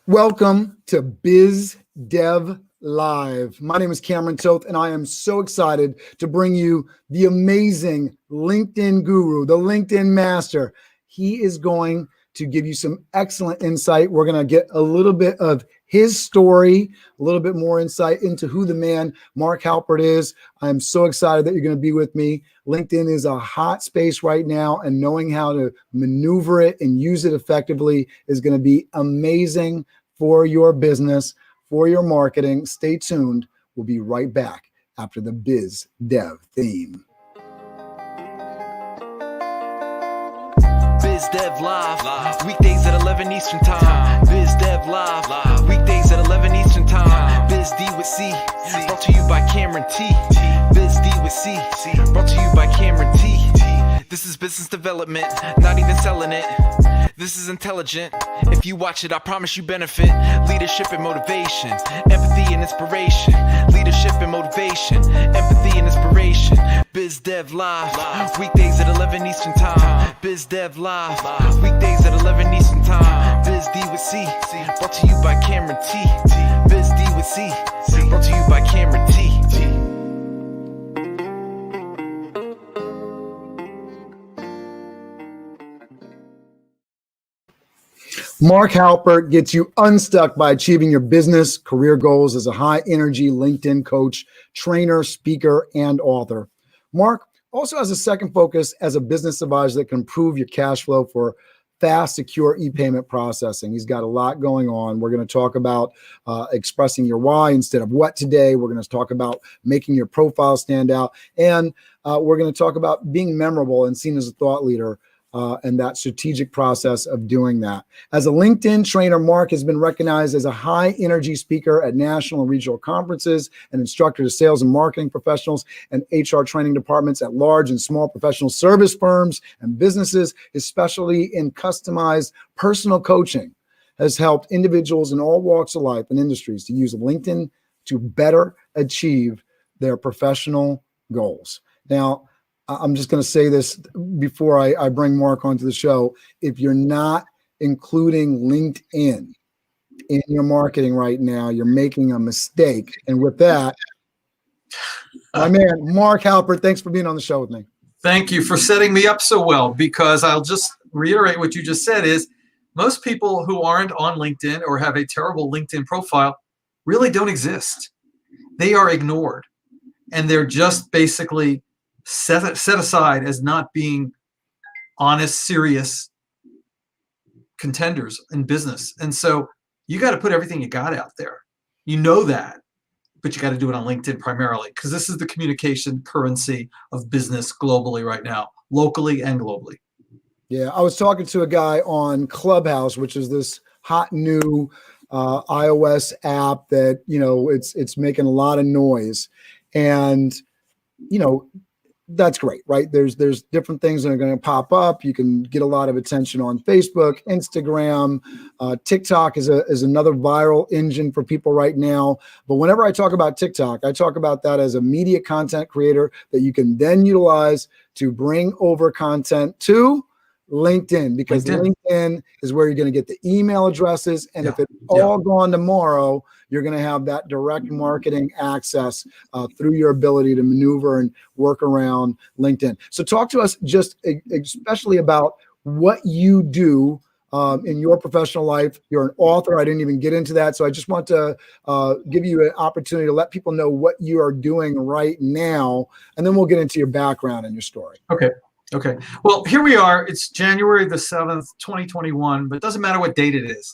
Welcome to Biz Dev Live. My name is Cameron Toth, and I am so excited to bring you the amazing LinkedIn guru, the LinkedIn master. He is going to give you some excellent insight. We're going to get a little bit of his story, a little bit more insight into who the man Marc Halpert is. I'm so excited that you're going to be with me. LinkedIn is a hot space right now, and knowing how to maneuver it and use it effectively is going to be amazing for your business, for your marketing. Stay tuned. We'll be right back after the Biz Dev theme. Biz Dev Live, weekdays at 11 Eastern Time. Biz Dev Live, weekdays at 11 Eastern Time. Biz D with C, brought to you by Cameron T. Biz D with C, brought to you by Cameron T. This is business development, not even selling it. This is intelligent. If you watch it, I promise you benefit. Leadership and motivation, empathy and inspiration. Leadership and motivation, empathy and inspiration. Biz Dev Live, weekdays at 11 Eastern Time. Biz Dev Live, weekdays at 11 Eastern Time. Biz D with C, brought to you by Cameron T. Biz D with C, brought to you by Cameron T. Marc Halpert gets you unstuck by achieving your business career goals as a high-energy LinkedIn coach, trainer, speaker, and author. Marc also has a second focus as a business advisor that can improve your cash flow for fast, secure e-payment processing. He's got a lot going on. We're going to talk about expressing your why instead of what today. We're going to talk about making your profile stand out. And we're going to talk about being memorable and seen as a thought leader. And that strategic process of doing that. As a LinkedIn trainer, Marc has been recognized as a high-energy speaker at national and regional conferences, an instructor to sales and marketing professionals and HR training departments at large and small professional service firms and businesses. His specialty in customized personal coaching has helped individuals in all walks of life and industries to use LinkedIn to better achieve their professional goals. Now, I'm just going to say this before I bring Marc onto the show. If you're not including LinkedIn in your marketing right now, you're making a mistake. And with that, my man, Marc Halpert, thanks for being on the show with me. Thank you for setting me up so well, because I'll just reiterate what you just said is most people who aren't on LinkedIn or have a terrible LinkedIn profile really don't exist. They are ignored, and they're just basically set aside as not being honest, serious contenders in business. And so you got to put everything you got out there. You know that, but you got to do it on LinkedIn primarily, because this is the communication currency of business globally right now, locally and globally. Yeah, I was talking to a guy on Clubhouse, which is this hot new iOS app that, you know, it's making a lot of noise. And, you know, that's great, right? There's different things that are going to pop up. You can get a lot of attention on Facebook, Instagram, TikTok is another viral engine for people right now. But whenever I talk about TikTok, I talk about that as a media content creator that you can then utilize to bring over content to LinkedIn, because LinkedIn is where you're going to get the email addresses. And if it's all gone tomorrow, you're going to have that direct marketing access through your ability to maneuver and work around LinkedIn. So talk to us just especially about what you do in your professional life. You're an author. I didn't even get into that. So I just want to give you an opportunity to let people know what you are doing right now, and then we'll get into your background and your story. Okay. Well, here we are. It's January the 7th, 2021, but it doesn't matter what date it is.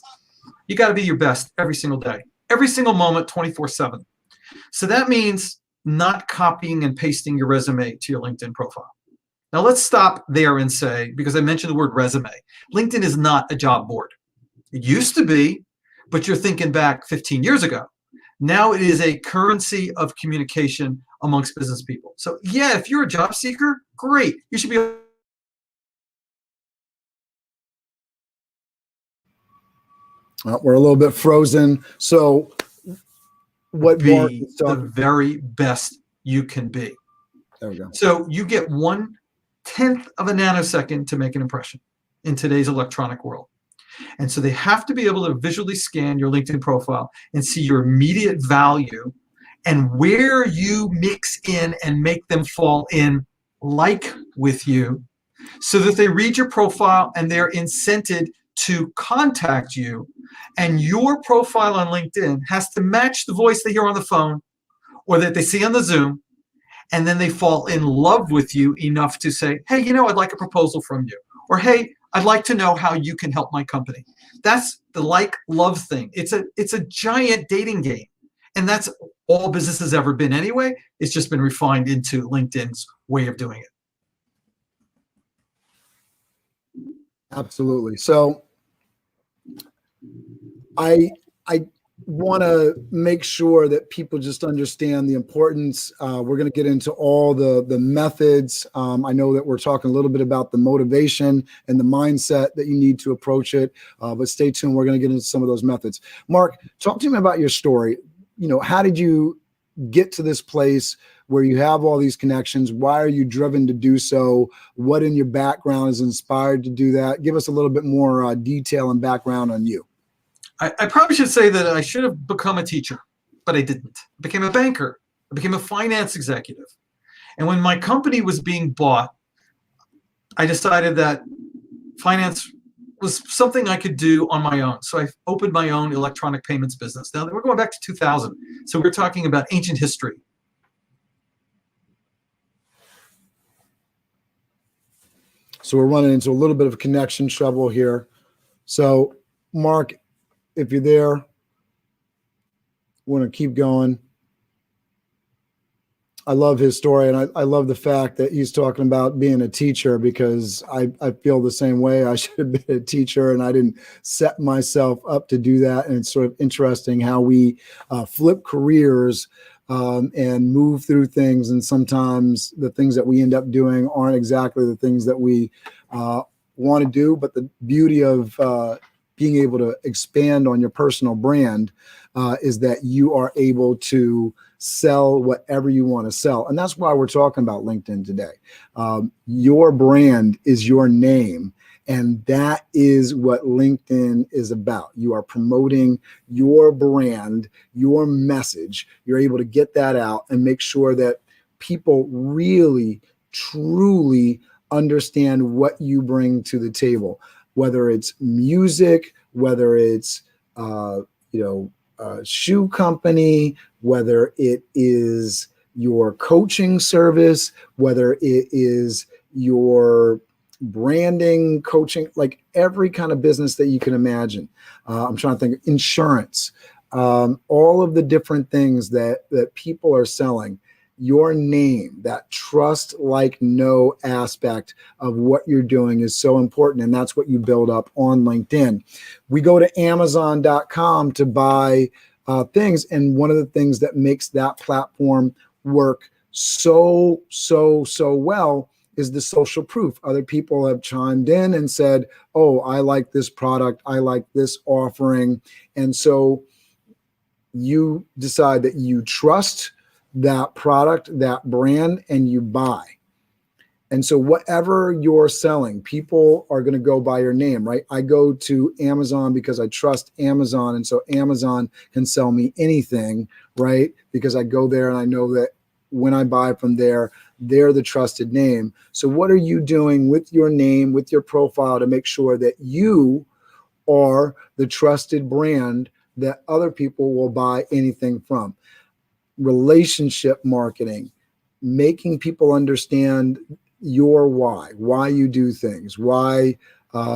You got to be your best every single day, every single moment, 24/7. So that means not copying and pasting your resume to your LinkedIn profile. Now let's stop there and say, because I mentioned the word resume, LinkedIn is not a job board. It used to be, but you're thinking back 15 years ago. Now it is a currency of communication amongst business people. So yeah, if you're a job seeker, great. You should be. We're a little bit frozen. So what be the very best you can be. There we go. So you get 1/10 of a nanosecond to make an impression in today's electronic world. And so they have to be able to visually scan your LinkedIn profile and see your immediate value and where you mix in and make them fall in like with you, so that they read your profile and they're incented to contact you. And your profile on LinkedIn has to match the voice they hear on the phone or that they see on the Zoom. And then they fall in love with you enough to say, hey, I'd like a proposal from you. Or, hey, I'd like to know how you can help my company. That's the like-love thing. It's a giant dating game. And that's all business has ever been anyway. It's just been refined into LinkedIn's way of doing it. Absolutely. So I want to make sure that people just understand the importance. We're going to get into all the methods. I know that we're talking a little bit about the motivation and the mindset that you need to approach it, but stay tuned. We're going to get into some of those methods. Marc, talk to me about your story. How did you get to this place where you have all these connections? Why are you driven to do so? What in your background is inspired to do that? Give us a little bit more detail and background on you. I probably should say that I should have become a teacher, but I didn't. I became a banker. I became a finance executive. And when my company was being bought, I decided that finance was something I could do on my own. So I opened my own electronic payments business. Now, we're going back to 2000. So we're talking about ancient history. So we're running into a little bit of connection trouble here. So, Marc, if you're there, we're going to keep going. I love his story, and I love the fact that he's talking about being a teacher, because I feel the same way. I should have been a teacher, and I didn't set myself up to do that. And it's sort of interesting how we flip careers and move through things, and sometimes the things that we end up doing aren't exactly the things that we want to do. But the beauty of being able to expand on your personal brand is that you are able to sell whatever you want to sell. And that's why we're talking about LinkedIn today. Your brand is your name. And that is what LinkedIn is about. You are promoting your brand, your message. You're able to get that out and make sure that people really, truly understand what you bring to the table, whether it's music, whether it's, a shoe company, whether it is your coaching service, whether it is your branding, coaching, like every kind of business that you can imagine. I'm trying to think, insurance, all of the different things that people are selling. Your name, that trust like know aspect of what you're doing is so important. And that's what you build up on LinkedIn. We go to Amazon.com to buy things. And one of the things that makes that platform work so well is the social proof. Other people have chimed in and said, oh, I like this product. I like this offering. And so you decide that you trust that product, that brand, and you buy. And so whatever you're selling, people are going to go by your name, right? I go to Amazon because I trust Amazon. And so Amazon can sell me anything, right? Because I go there and I know that when I buy from there, they're the trusted name. So what are you doing with your name, with your profile, to make sure that you are the trusted brand that other people will buy anything from? Relationship marketing, making people understand your why you do things, why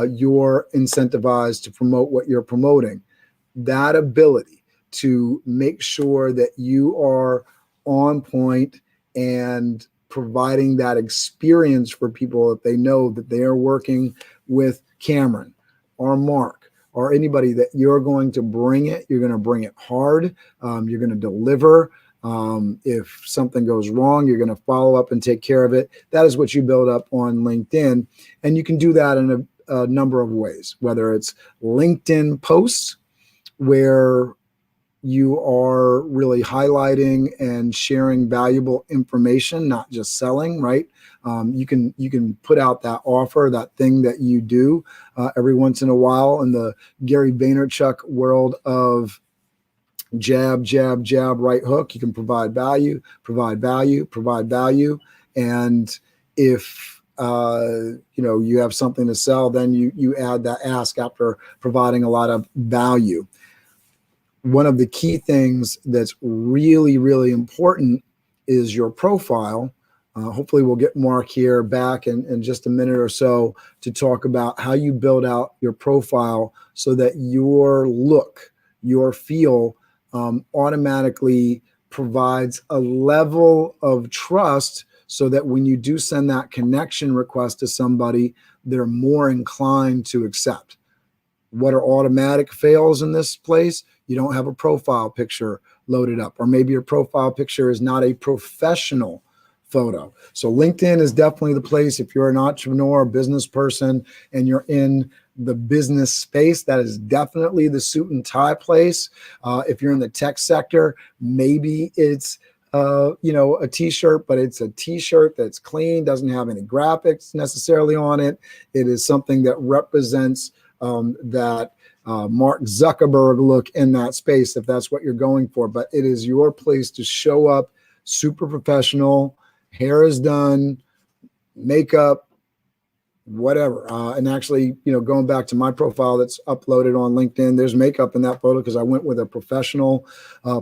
you're incentivized to promote what you're promoting. That ability to make sure that you are on point and providing that experience for people, that they know that they are working with Cameron or Marc or anybody, that you're going to bring it. You're going to bring it hard. You're going to deliver. If something goes wrong, you're going to follow up and take care of it. That is what you build up on LinkedIn. And you can do that in a number of ways, whether it's LinkedIn posts, where you are really highlighting and sharing valuable information, not just selling, right? You can put out that offer, that thing that you do every once in a while in the Gary Vaynerchuk world of jab, jab, jab, right hook. You can provide value, provide value, provide value. And if you have something to sell, then you add that ask after providing a lot of value. One of the key things that's really, really important is your profile. Hopefully we'll get Marc here back in just a minute or so to talk about how you build out your profile so that your look, your feel automatically provides a level of trust so that when you do send that connection request to somebody, they're more inclined to accept. What are automatic fails in this place? You don't have a profile picture loaded up, or maybe your profile picture is not a professional photo. So LinkedIn is definitely the place. If you're an entrepreneur, business person, and you're in the business space, that is definitely the suit and tie place. If you're in the tech sector, maybe it's a t-shirt, but it's a t-shirt that's clean, doesn't have any graphics necessarily on it. It is something that represents that Mark Zuckerberg look in that space, if that's what you're going for. But it is your place to show up super professional, hair is done, makeup, whatever. And actually, going back to my profile that's uploaded on LinkedIn, there's makeup in that photo because I went with a professional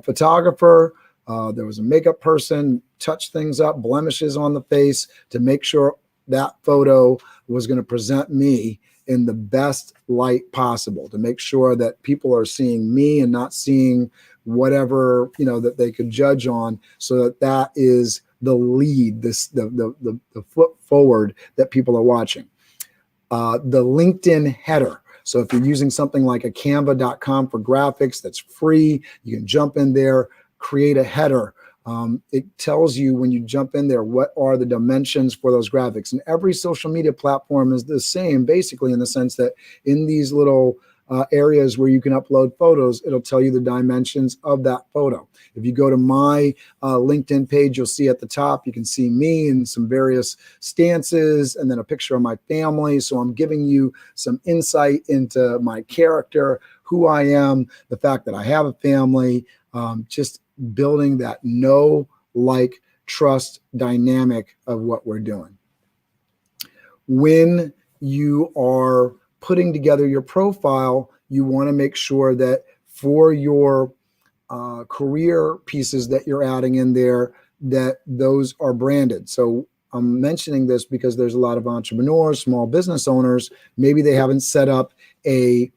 photographer. There was a makeup person, touched things up, blemishes on the face to make sure that photo was going to present me in the best light possible, to make sure that people are seeing me and not seeing whatever, that they could judge on, so that is the lead, the foot forward that people are watching. The LinkedIn header. So if you're using something like a canva.com for graphics, that's free. You can jump in there, create a header. It tells you when you jump in there, what are the dimensions for those graphics. And every social media platform is the same, basically, in the sense that in these little areas where you can upload photos, it'll tell you the dimensions of that photo. If you go to my LinkedIn page, you'll see at the top, you can see me in some various stances and then a picture of my family. So I'm giving you some insight into my character, who I am, the fact that I have a family, just building that know, like, trust dynamic of what we're doing. When you are putting together your profile, you want to make sure that for your career pieces that you're adding in there, that those are branded. So I'm mentioning this because there's a lot of entrepreneurs, small business owners, maybe they haven't set up a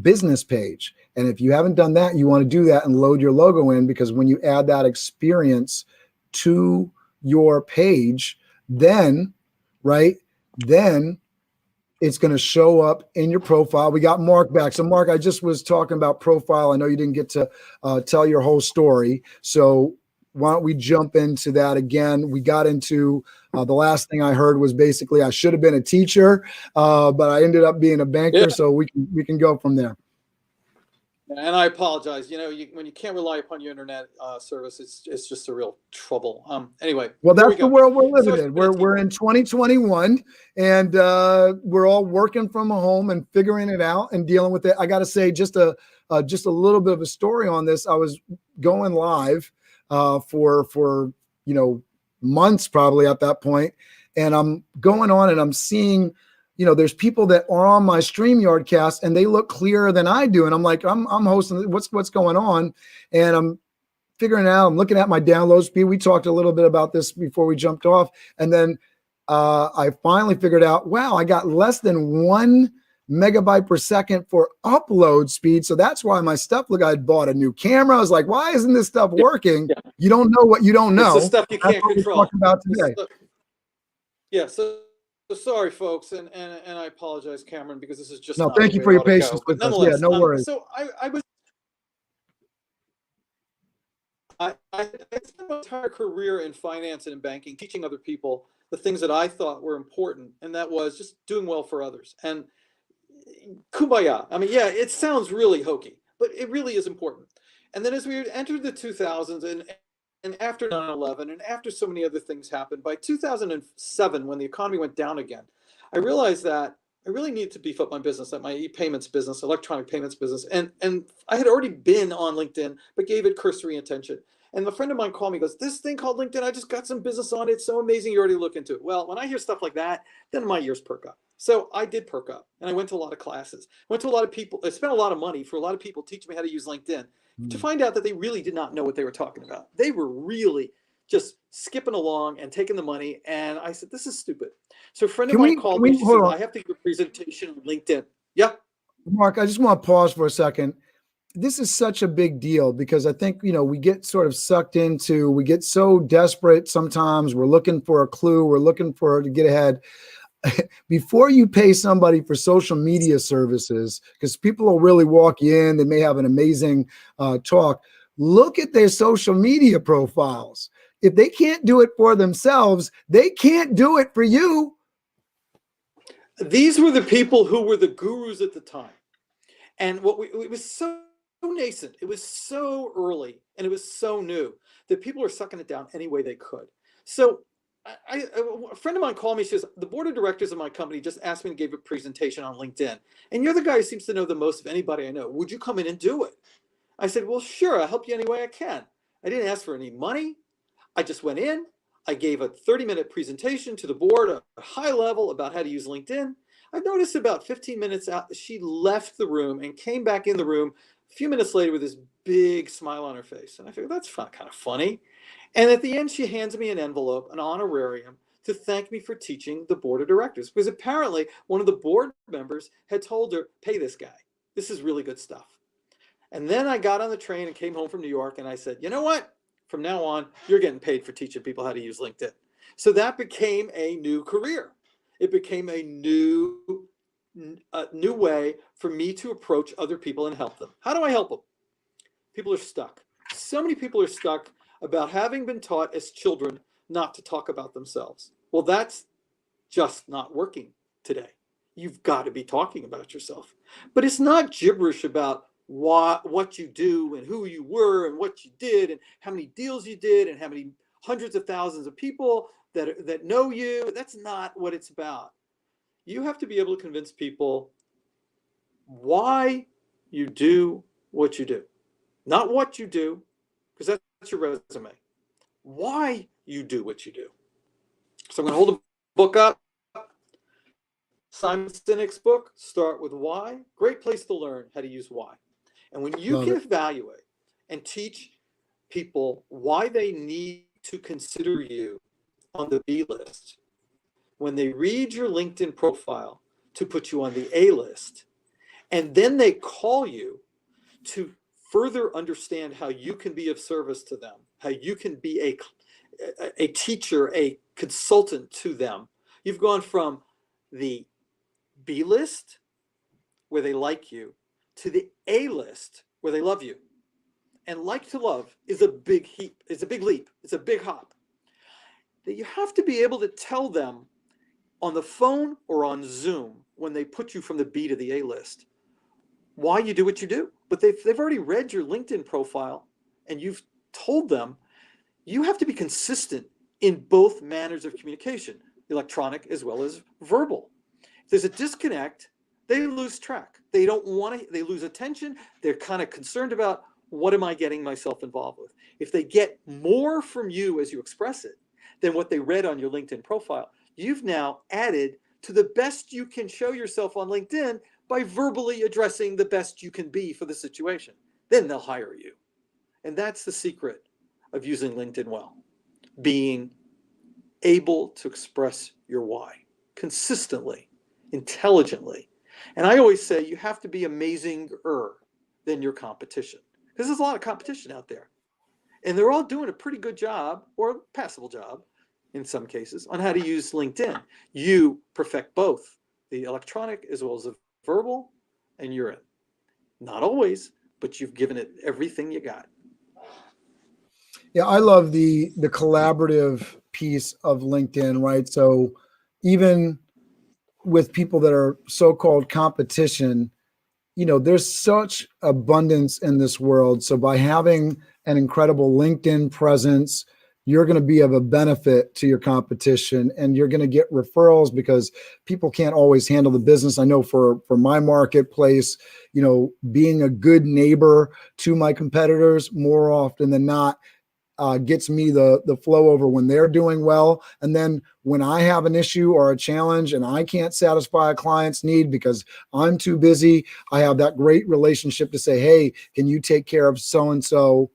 business page. And if you haven't done that, you want to do that and load your logo in, because when you add that experience to your page, then it's going to show up in your profile. We got Marc back. So Marc, I just was talking about profile. I know you didn't get to tell your whole story. So why don't we jump into that again? We got into the last thing I heard was basically I should have been a teacher, but I ended up being a banker. Yeah. So we can go from there. And I apologize. When you can't rely upon your internet service, it's just a real trouble. Anyway. Well, that's the world we're living in. We're in 2021, and we're all working from home and figuring it out and dealing with it. I got to say, just a little bit of a story on this. I was going live for months probably at that point, and I'm going on and I'm seeing. There's people that are on my StreamYard cast and they look clearer than I do. And I'm like, I'm hosting, what's going on? And I'm figuring it out. I'm looking at my download speed. We talked a little bit about this before we jumped off. And then I finally figured out, wow, I got less than 1 megabyte per second for upload speed. So that's why my stuff, look, I bought a new camera. I was like, why isn't this stuff working? Yeah. You don't know what you don't know. It's the stuff you can't control. Talking about today. So sorry, folks, and I apologize, Cameron, because this is just no. Thank you for your patience with us. Yeah, no worries. So I spent my entire career in finance and in banking, teaching other people the things that I thought were important, and that was just doing well for others. And kumbaya. I mean, yeah, it sounds really hokey, but it really is important. And then as we entered the 2000s and after 9/11 and after so many other things happened, by 2007, when the economy went down again, I realized that I really needed to beef up my business, my e-payments business, electronic payments business. And I had already been on LinkedIn, but gave it cursory attention. And a friend of mine called me, goes, this thing called LinkedIn, I just got some business on it. It's so amazing. You already look into it. Well, when I hear stuff like that, then my ears perk up. So I did perk up, and I went to a lot of classes, went to a lot of people. I spent a lot of money for a lot of people teaching me how to use LinkedIn to find out that they really did not know what they were talking about. They were really just skipping along and taking the money. And I said, this is stupid. So a friend of mine called me. She said, I have to give a presentation on LinkedIn. Yeah. Mark, I just want to pause for a second. This is such a big deal because I think, we get sort of sucked into, we get so desperate sometimes. We're looking for a clue. We're looking for to get ahead. Before you pay somebody for social media services, because people will really walk you in, they may have an amazing talk. Look at their social media profiles. If they can't do it for themselves, they can't do it for you. These were the people who were the gurus at the time. And it was so nascent, it was so early, and it was so new that people were sucking it down any way they could. So a friend of mine called me. She says, the board of directors of my company just asked me to give a presentation on LinkedIn. And you're the guy who seems to know the most of anybody I know. Would you come in and do it? I said, well, sure. I'll help you any way I can. I didn't ask for any money. I just went in. I gave a 30-minute presentation to the board at a high level about how to use LinkedIn. I noticed about 15 minutes out, she left the room and came back in the room a few minutes later with this big smile on her face. And I figured, that's kind of funny. And at the end, she hands me an envelope, an honorarium, to thank me for teaching the board of directors. Because apparently one of the board members had told her, pay this guy. This is really good stuff. And then I got on the train and came home from New York, and I said, you know what? From now on, you're getting paid for teaching people how to use LinkedIn. So that became a new career. It became a new way for me to approach other people and help them. How do I help them? People are stuck. So many people are stuck about having been taught as children not to talk about themselves. Well, that's just not working today. You've got to be talking about yourself. But it's not gibberish about what you do and who you were and what you did and how many deals you did and how many hundreds of thousands of people that know you. That's not what it's about. You have to be able to convince people why you do what you do. Not what you do, because that's your resume. Why you do what you do. So I'm going to hold the book up. Simon Sinek's book, Start With Why. Great place to learn how to use why. And when you can evaluate and teach people why they need to consider you on the B list, when they read your LinkedIn profile to put you on the A list, and then they call you to further understand how you can be of service to them, how you can be a teacher, a consultant to them. You've gone from the B list, where they like you, to the A list, where they love you. And like to love is a big leap. It's a big hop. That you have to be able to tell them on the phone or on Zoom, when they put you from the B to the A list, why you do what you do. But they've already read your LinkedIn profile, and you've told them you have to be consistent in both manners of communication, electronic as well as verbal. If there's a disconnect, they lose track. They don't want to, they lose attention. They're kind of concerned about, what am I getting myself involved with? If they get more from you as you express it than what they read on your LinkedIn profile, you've now added to the best you can show yourself on LinkedIn by verbally addressing the best you can be for the situation. Then they'll hire you. And that's the secret of using LinkedIn well. Being able to express your why consistently, intelligently. And I always say you have to be amazinger than your competition, because there's a lot of competition out there. And they're all doing a pretty good job, or a passable job in some cases, on how to use LinkedIn. You perfect both the electronic as well as the verbal, and you're in. Not always, but you've given it everything you got. Yeah, I love the collaborative piece of LinkedIn, right? So even with people that are so-called competition, there's such abundance in this world. So by having an incredible LinkedIn presence, you're going to be of a benefit to your competition, and you're going to get referrals because people can't always handle the business. I know for my marketplace, being a good neighbor to my competitors more often than not gets me the flow over when they're doing well. And then when I have an issue or a challenge and I can't satisfy a client's need because I'm too busy, I have that great relationship to say, hey, can you take care of so-and-so?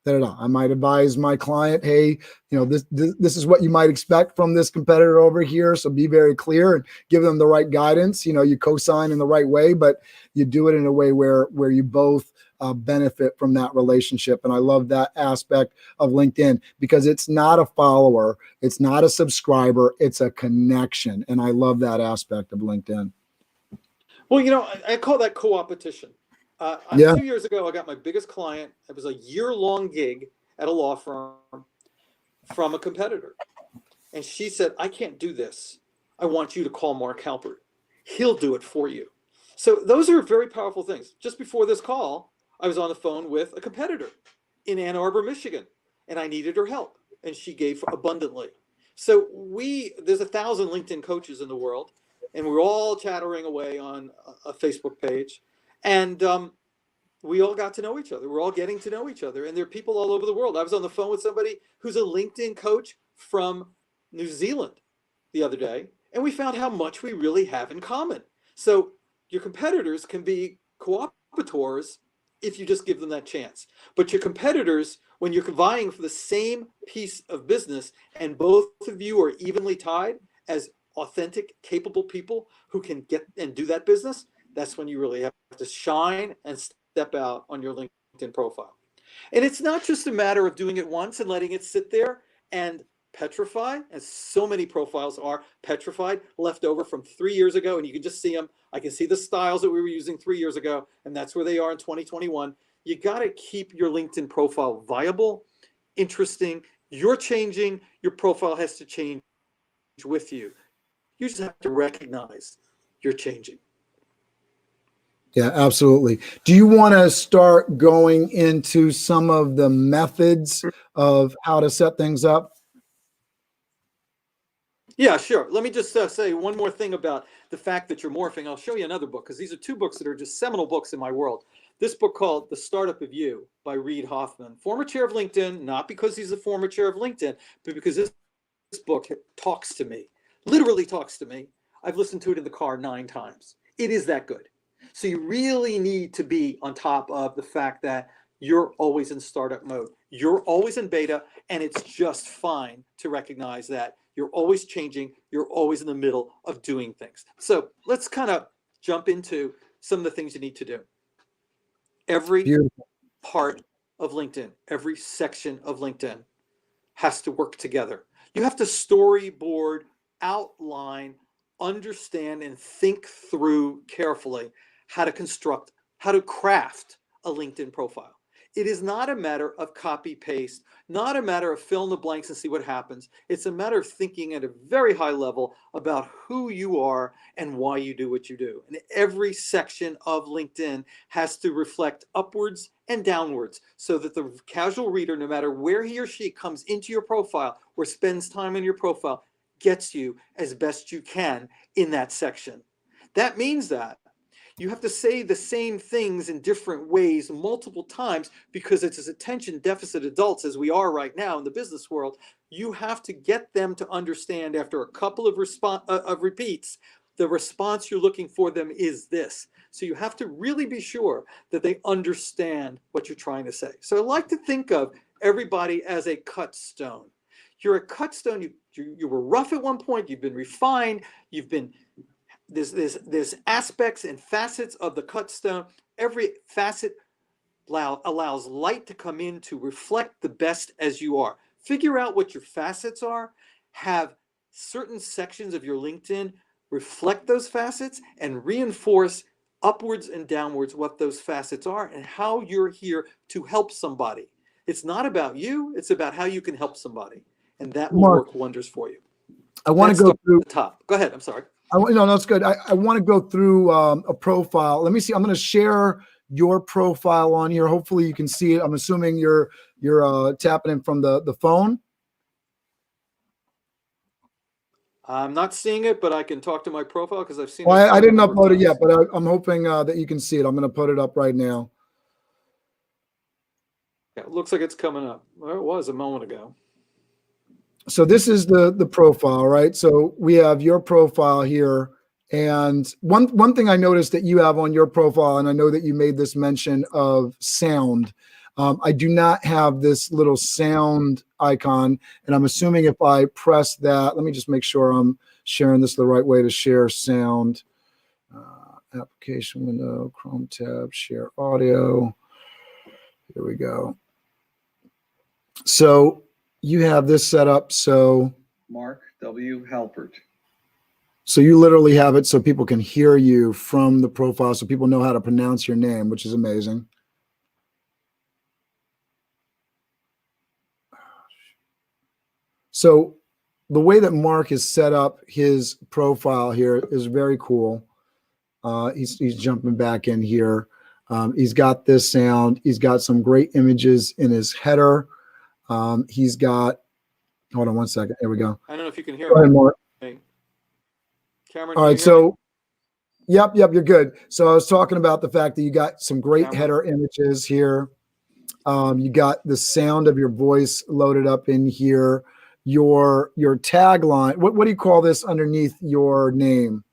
I might advise my client, hey, this is what you might expect from this competitor over here. So be very clear and give them the right guidance. You co-sign in the right way, but you do it in a way where you both benefit from that relationship. And I love that aspect of LinkedIn because it's not a follower, it's not a subscriber, it's a connection. And I love that aspect of LinkedIn. Well, I call that co-opetition. Yeah. 2 years ago, I got my biggest client. It was a year-long gig at a law firm from a competitor. And she said, I can't do this. I want you to call Marc Halpert. He'll do it for you. So those are very powerful things. Just before this call, I was on the phone with a competitor in Ann Arbor, Michigan, and I needed her help, and she gave abundantly. So there's 1,000 LinkedIn coaches in the world, and we're all chattering away on a Facebook page. And we all got to know each other. We're all getting to know each other. And there are people all over the world. I was on the phone with somebody who's a LinkedIn coach from New Zealand the other day, and we found how much we really have in common. So your competitors can be cooperators if you just give them that chance. But your competitors, when you're vying for the same piece of business and both of you are evenly tied as authentic, capable people who can get and do that business, that's when you really have to shine and step out on your LinkedIn profile. And it's not just a matter of doing it once and letting it sit there and petrify, as so many profiles are petrified, left over from 3 years ago, and you can just see them. I can see the styles that we were using 3 years ago, and that's where they are in 2021. You got to keep your LinkedIn profile viable, interesting. You're changing, your profile has to change with you. You just have to recognize you're changing. Yeah, absolutely. Do you want to start going into some of the methods of how to set things up? Yeah, sure. Let me just say one more thing about the fact that you're morphing. I'll show you another book because these are two books that are just seminal books in my world. This book called The Startup of You by Reid Hoffman, former chair of LinkedIn, not because he's a former chair of LinkedIn, but because this book talks to me, literally talks to me. I've listened to it in the car 9 times. It is that good. So you really need to be on top of the fact that you're always in startup mode. You're always in beta, and it's just fine to recognize that you're always changing. You're always in the middle of doing things. So let's kind of jump into some of the things you need to do. Every Beautiful. part of LinkedIn, every section of LinkedIn has to work together. You have to storyboard, outline, understand, and think through carefully how to craft a LinkedIn profile. It is not a matter of copy paste, not a matter of fill in the blanks and see what happens. It's a matter of thinking at a very high level about who you are and why you do what you do. And every section of LinkedIn has to reflect upwards and downwards so that the casual reader, no matter where he or she comes into your profile or spends time in your profile, gets you as best you can in that section. That means that you have to say the same things in different ways multiple times because it's as attention deficit adults as we are right now in the business world. You have to get them to understand after a couple of repeats, the response you're looking for them is this. So you have to really be sure that they understand what you're trying to say. So I like to think of everybody as a cut stone. You're a cut stone. You were rough at one point. You've been refined. You've been there's aspects and facets of the cut stone. Every facet allows light to come in to reflect the best as you are. Figure out what your facets are. Have certain sections of your LinkedIn reflect those facets and reinforce upwards and downwards what those facets are and how you're here to help somebody. It's not about you. It's about how you can help somebody. And that will Marc, work wonders for you. I want to go through the top. Go ahead. I'm sorry. No, that's good. I want to go through a profile. Let me see. I'm going to share your profile on here. Hopefully you can see it. I'm assuming you're tapping in from the phone. I'm not seeing it, but I can talk to my profile because I've seen it. Well, I didn't quite a number upload of it yet, times. but I'm hoping that you can see it. I'm going to put it up right now. Yeah, it looks like it's coming up. Well, it was a moment ago. So this is the profile, right? So we have your profile here. And one thing I noticed that you have on your profile, and I know that you made this mention of sound. I do not have this little sound icon, and I'm assuming if I press that, let me just make sure I'm sharing this the right way to share sound. Application window, Chrome tab, share audio. Here we go. So you have this set up. So Marc W. Halpert. So you literally have it so people can hear you from the profile, so people know how to pronounce your name, which is amazing. So the way that Marc has set up his profile here is very cool. He's jumping back in here. He's got this sound. He's got some great images in his header. He's got, hold on one second. There we go. I don't know if you can hear Go ahead, me. Marc. Hey. Cameron, All can right, you hear me? so yep, you're good. So I was talking about the fact that you got some great Camera. header images here. You got the sound of your voice loaded up in here. Your tagline. What do you call this underneath your name?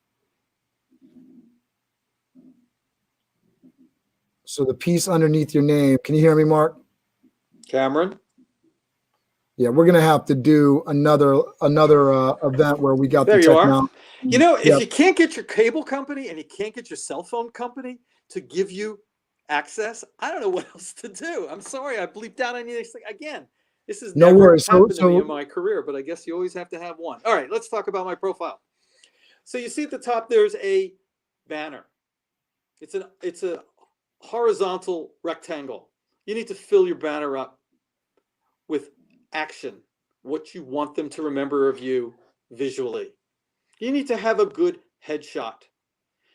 So the piece underneath your name. Can you hear me, Marc? Cameron? Yeah, we're gonna have to do another event where we got There the you are. technology. You know, if Yep. you can't get your cable company and you can't get your cell phone company to give you access, I don't know what else to do. I'm sorry, I bleeped out on you again. This has No never worries. happened to me So in my career, but I guess you always have to have one. All right, let's talk about my profile. So you see at the top, there's a banner. It's a horizontal rectangle. You need to fill your banner up with action, what you want them to remember of you visually. You need to have a good headshot.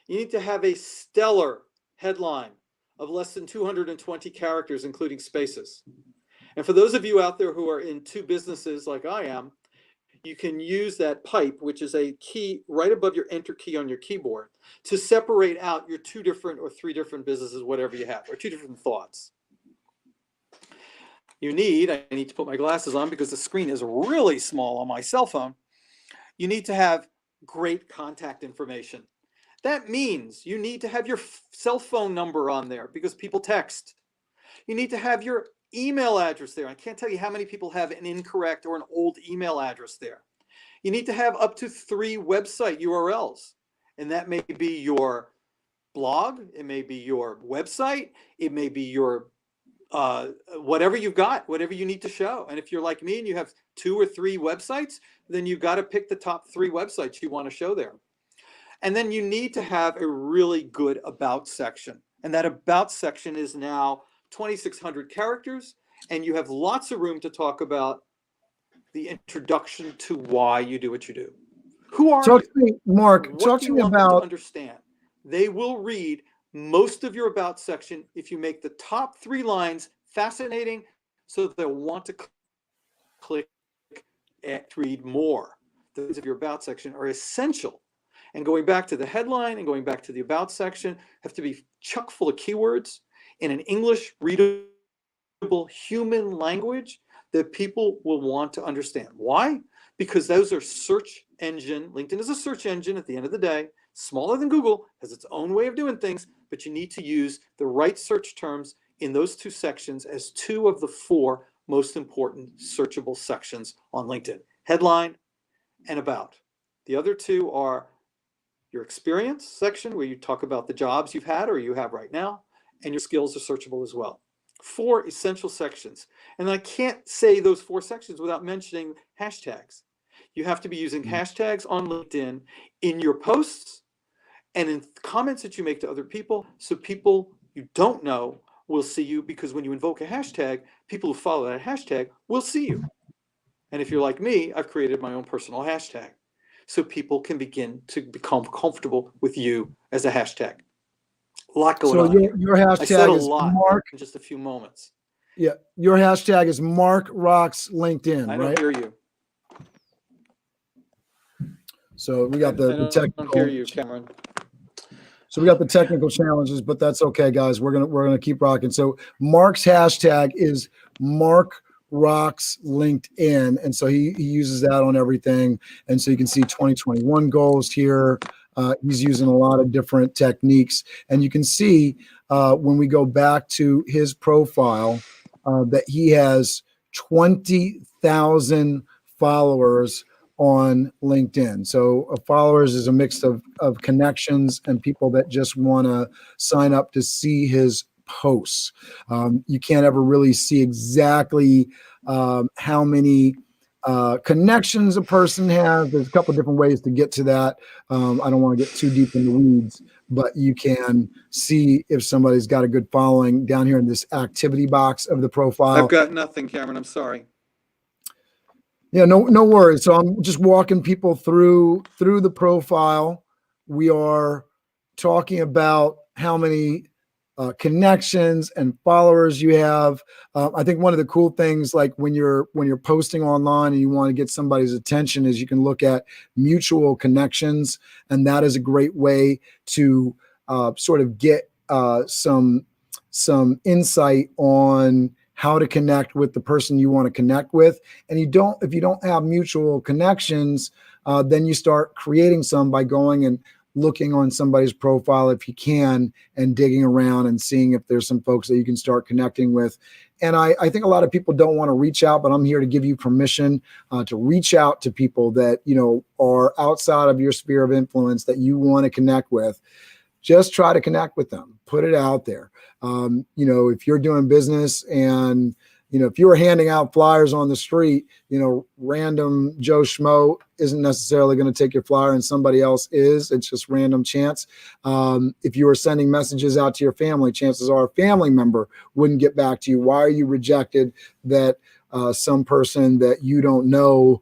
You need to have a stellar headline of less than 220 characters, including spaces. And for those of you out there who are in two businesses like I am, you can use that pipe, which is a key right above your enter key on your keyboard, to separate out your two different or three different businesses, whatever you have, or two different thoughts. I need to put my glasses on because the screen is really small on my cell phone. You need to have great contact information. That means you need to have your cell phone number on there because people text. You need to have your email address there. I can't tell you how many people have an incorrect or an old email address there. You need to have up to 3 website URLs, and that may be your blog, it may be your website, it may be your whatever you've got, whatever you need to show. And if you're like me and you have 2 or 3 websites, then you've got to pick the top 3 websites you want to show there. And then you need to have a really good about section. And that about section is now 2,600 characters, and you have lots of room to talk about the introduction to why you do what you do. Who are talk you? to me, Marc. What Talk do to you me want them to about. understand? They will read most of your about section if you make the top 3 lines fascinating, so they'll want to click and read more. The lines of your about section are essential. And going back to the headline and going back to the about section have to be chock full of keywords in an English readable human language that people will want to understand. Why? Because those are search engine. LinkedIn is a search engine at the end of the day, smaller than Google, has its own way of doing things, but you need to use the right search terms in those 2 sections as 2 of the 4 most important searchable sections on LinkedIn: headline and about. The other 2 are your experience section, where you talk about the jobs you've had or you have right now, and your skills are searchable as well. 4 essential sections. And I can't say those 4 sections without mentioning hashtags. You have to be using hashtags on LinkedIn in your posts and in comments that you make to other people, so people you don't know will see you, because when you invoke a hashtag, people who follow that hashtag will see you. And if you're like me, I've created my own personal hashtag. so people can begin to become comfortable with you as a hashtag. A lot going So on here. your I said a hashtag is lot Mark. in just a few moments. Yeah, your hashtag is Marc Rocks LinkedIn, I right? don't hear you. So we got I the don't technical. hear you, Cameron. So we got the technical challenges, but that's okay, guys. We're gonna keep rocking. So Mark's hashtag is Marc Rocks LinkedIn, and so he uses that on everything. And so you can see 2021 goals here. He's using a lot of different techniques, and you can see when we go back to his profile that he has 20,000 followers on LinkedIn. So followers is a mix of connections and people that just want to sign up to see his posts. You can't ever really see exactly how many connections a person has. There's a couple different ways to get to that. I don't want to get too deep in the weeds, but you can see if somebody's got a good following down here in this activity box of the profile. I've got nothing, Cameron. I'm sorry. Yeah, no worries. So I'm just walking people through the profile. We are talking about how many connections and followers you have. I think one of the cool things, like when you're posting online and you want to get somebody's attention, is you can look at mutual connections, and that is a great way to sort of get some insight on how to connect with the person you want to connect with. And if you don't have mutual connections, then you start creating some by going and looking on somebody's profile if you can, and digging around and seeing if there's some folks that you can start connecting with. And I think a lot of people don't want to reach out, but I'm here to give you permission to reach out to people that, are outside of your sphere of influence that you want to connect with. Just try to connect with them, put it out there. If you're doing business and, if you were handing out flyers on the street, random Joe Schmo isn't necessarily going to take your flyer and somebody else is. It's just random chance. If you were sending messages out to your family, chances are a family member wouldn't get back to you. Why are you rejected that some person that you don't know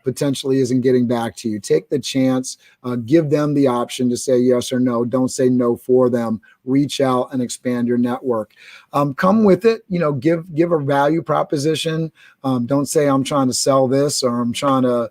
potentially isn't getting back to you? Take the chance, give them the option to say yes or no. Don't say no for them. Reach out and expand your network. Come with it, give a value proposition. Don't say I'm trying to sell this or I'm trying to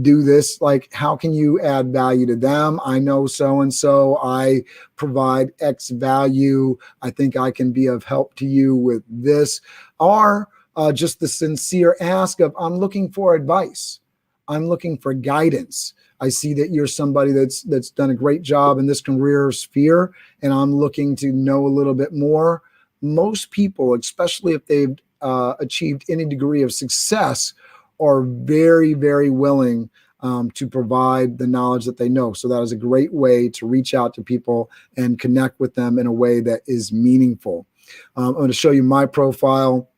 do this. Like, how can you add value to them? I know so-and-so, I provide X value. I think I can be of help to you with this. Or just the sincere ask of, I'm looking for advice. I'm looking for guidance. I see that you're somebody that's done a great job in this career sphere, and I'm looking to know a little bit more. Most people, especially if they've achieved any degree of success, are very, very willing to provide the knowledge that they know. So that is a great way to reach out to people and connect with them in a way that is meaningful. I'm going to show you my profile.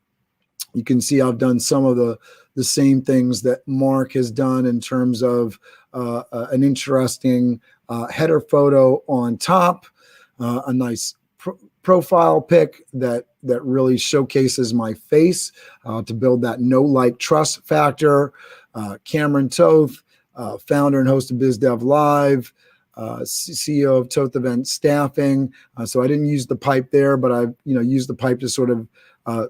You can see I've done some of the same things that Mark has done in terms of an interesting header photo on top, a nice profile pic that really showcases my face to build that know, like, trust factor. Cameron Toth, founder and host of BizDev Live, CEO of Toth Event Staffing. So I didn't use the pipe there, but I used the pipe to sort of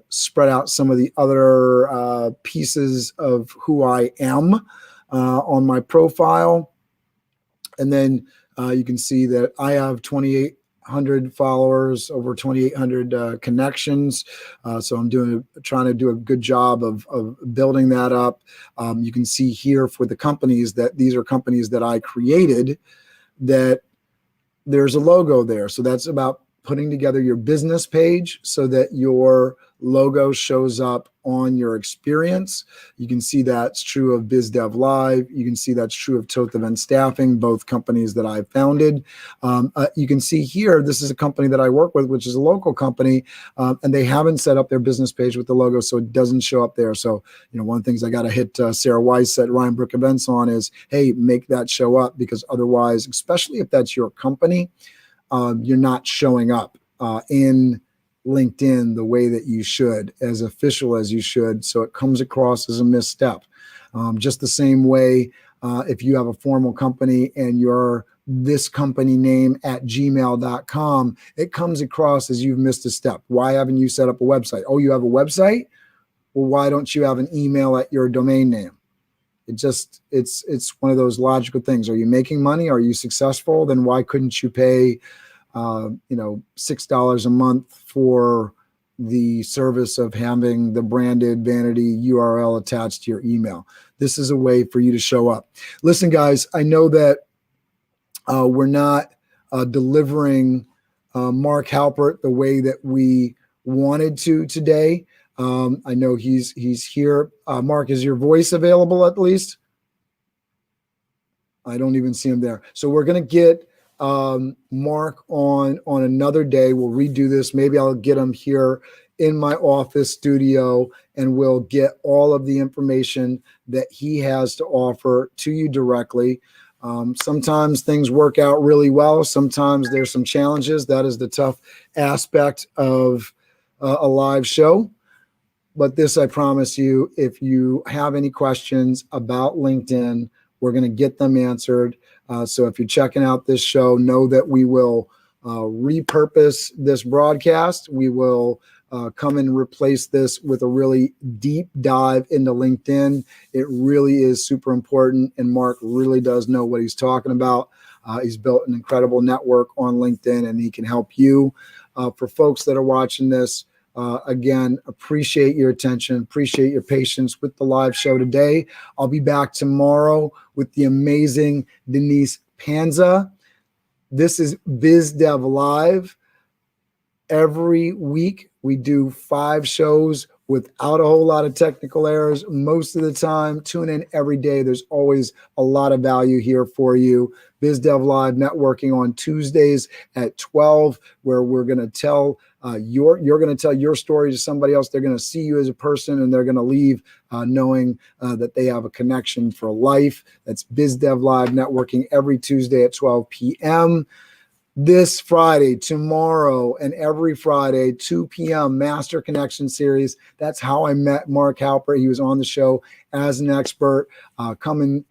spread out some of the other pieces of who I am on my profile. And then you can see that I have 2,800 followers, over 2,800 connections. So I'm trying to do a good job of building that up. You can see here for the companies that these are companies that I created, that there's a logo there. So that's about putting together your business page so that your logo shows up on your experience. You can see that's true of BizDev Live. You can see that's true of Toth Event Staffing, both companies that I founded. You can see here, this is a company that I work with, which is a local company, and they haven't set up their business page with the logo, so it doesn't show up there. So, one of the things I got to hit Sarah Weiss at Ryan Brook Events on is, hey, make that show up, because otherwise, especially if that's your company, you're not showing up in LinkedIn the way that you should, as official as you should. So it comes across as a misstep. Just the same way if you have a formal company and you're this company name at gmail.com, it comes across as you've missed a step. Why haven't you set up a website? Oh, you have a website? Well, why don't you have an email at your domain name? It's one of those logical things. Are you making money? Are you successful? Then why couldn't you pay, $6 a month for the service of having the branded vanity URL attached to your email? This is a way for you to show up. Listen, guys, I know that we're not delivering Marc Halpert the way that we wanted to today. I know he's here. Marc, is your voice available at least? I don't even see him there. So we're going to get Marc on another day. We'll redo this. Maybe I'll get him here in my office studio, and we'll get all of the information that he has to offer to you directly. Sometimes things work out really well. Sometimes there's some challenges. That is the tough aspect of a live show. But this, I promise you, if you have any questions about LinkedIn, we're going to get them answered. So if you're checking out this show, know that we will repurpose this broadcast. We will come and replace this with a really deep dive into LinkedIn. It really is super important, and Marc really does know what he's talking about. He's built an incredible network on LinkedIn, and he can help you. For folks that are watching this, again, appreciate your attention, appreciate your patience with the live show today. I'll be back tomorrow with the amazing Denise Panza. This is BizDev Live. Every week, we do 5 shows without a whole lot of technical errors. Most of the time, tune in every day. There's always a lot of value here for you. BizDev Live networking on Tuesdays at 12, where we're going to tell you're going to tell your story to somebody else. They're going to see you as a person, and they're going to leave knowing that they have a connection for life. That's BizDev Live networking every Tuesday at 12 p.m. This Friday, tomorrow, and every Friday, 2 p.m., Master Connection Series. That's how I met Marc Halpert. He was on the show as an expert. Come and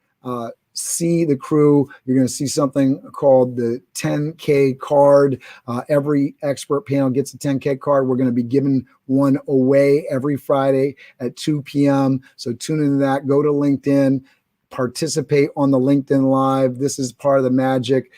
see the crew. You're going to see something called the 10K card. Every expert panel gets a 10K card. We're going to be giving one away every Friday at 2 p.m. So tune into that. Go to LinkedIn. Participate on the LinkedIn Live. This is part of the magic.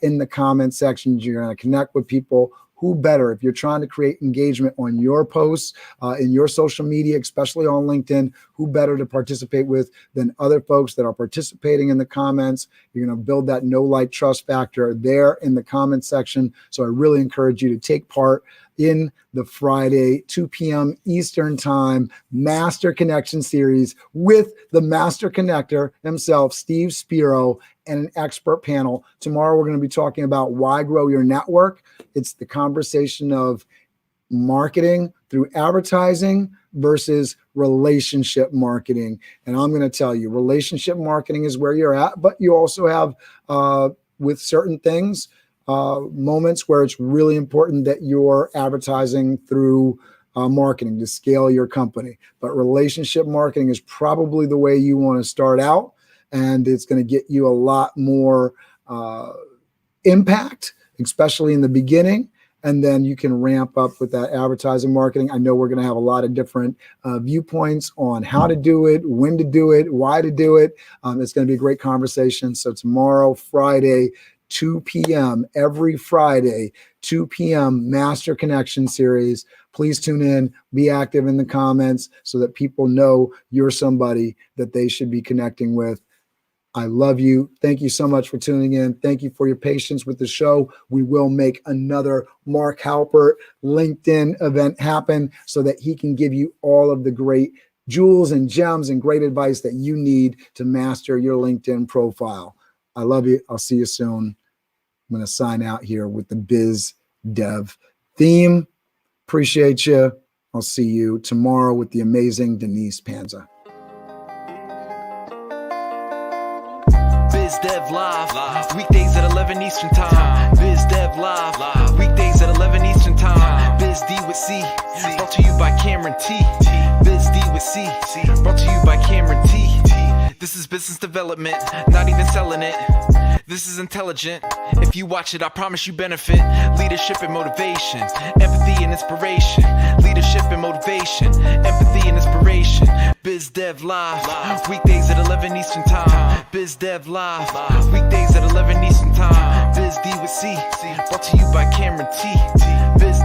In the comment section, you're going to connect with people. Who better if you're trying to create engagement on your posts, in your social media, especially on LinkedIn, who better to participate with than other folks that are participating in the comments? You're going to build that know, like, trust factor there in the comment section. So I really encourage you to take part in the Friday, 2 p.m. Eastern Time Master Connection Series with the Master Connector himself, Steve Spiro, and an expert panel. Tomorrow, we're going to be talking about why grow your network. It's the conversation of marketing through advertising versus relationship marketing. And I'm going to tell you, relationship marketing is where you're at, but you also have, with certain things, moments where it's really important that you're advertising through marketing to scale your company. But relationship marketing is probably the way you want to start out, and it's going to get you a lot more impact, especially in the beginning. And then you can ramp up with that advertising marketing. I know we're going to have a lot of different viewpoints on how to do it, when to do it, why to do it. It's going to be a great conversation. So tomorrow, Friday, 2 p.m., every Friday, 2 p.m., Master Connection Series. Please tune in, be active in the comments so that people know you're somebody that they should be connecting with. I love you. Thank you so much for tuning in. Thank you for your patience with the show. We will make another Marc Halpert LinkedIn event happen so that he can give you all of the great jewels and gems and great advice that you need to master your LinkedIn profile. I love you. I'll see you soon. I'm going to sign out here with the Biz Dev theme. Appreciate you. I'll see you tomorrow with the amazing Denise Panza. BizDev Live, weekdays at 11 Eastern Time. BizDev Live, weekdays at 11 Eastern Time. BizD with C, brought to you by Cameron T. BizD with C, brought to you by Cameron T. This is business development, not even selling it. This is intelligent. If you watch it, I promise you benefit. Leadership and motivation, empathy and inspiration. Leadership and motivation, empathy and inspiration. Biz Dev Live, weekdays at 11 Eastern Time. Biz Dev Live, weekdays at 11 Eastern Time. Biz D with C, brought to you by Cameron T. Biz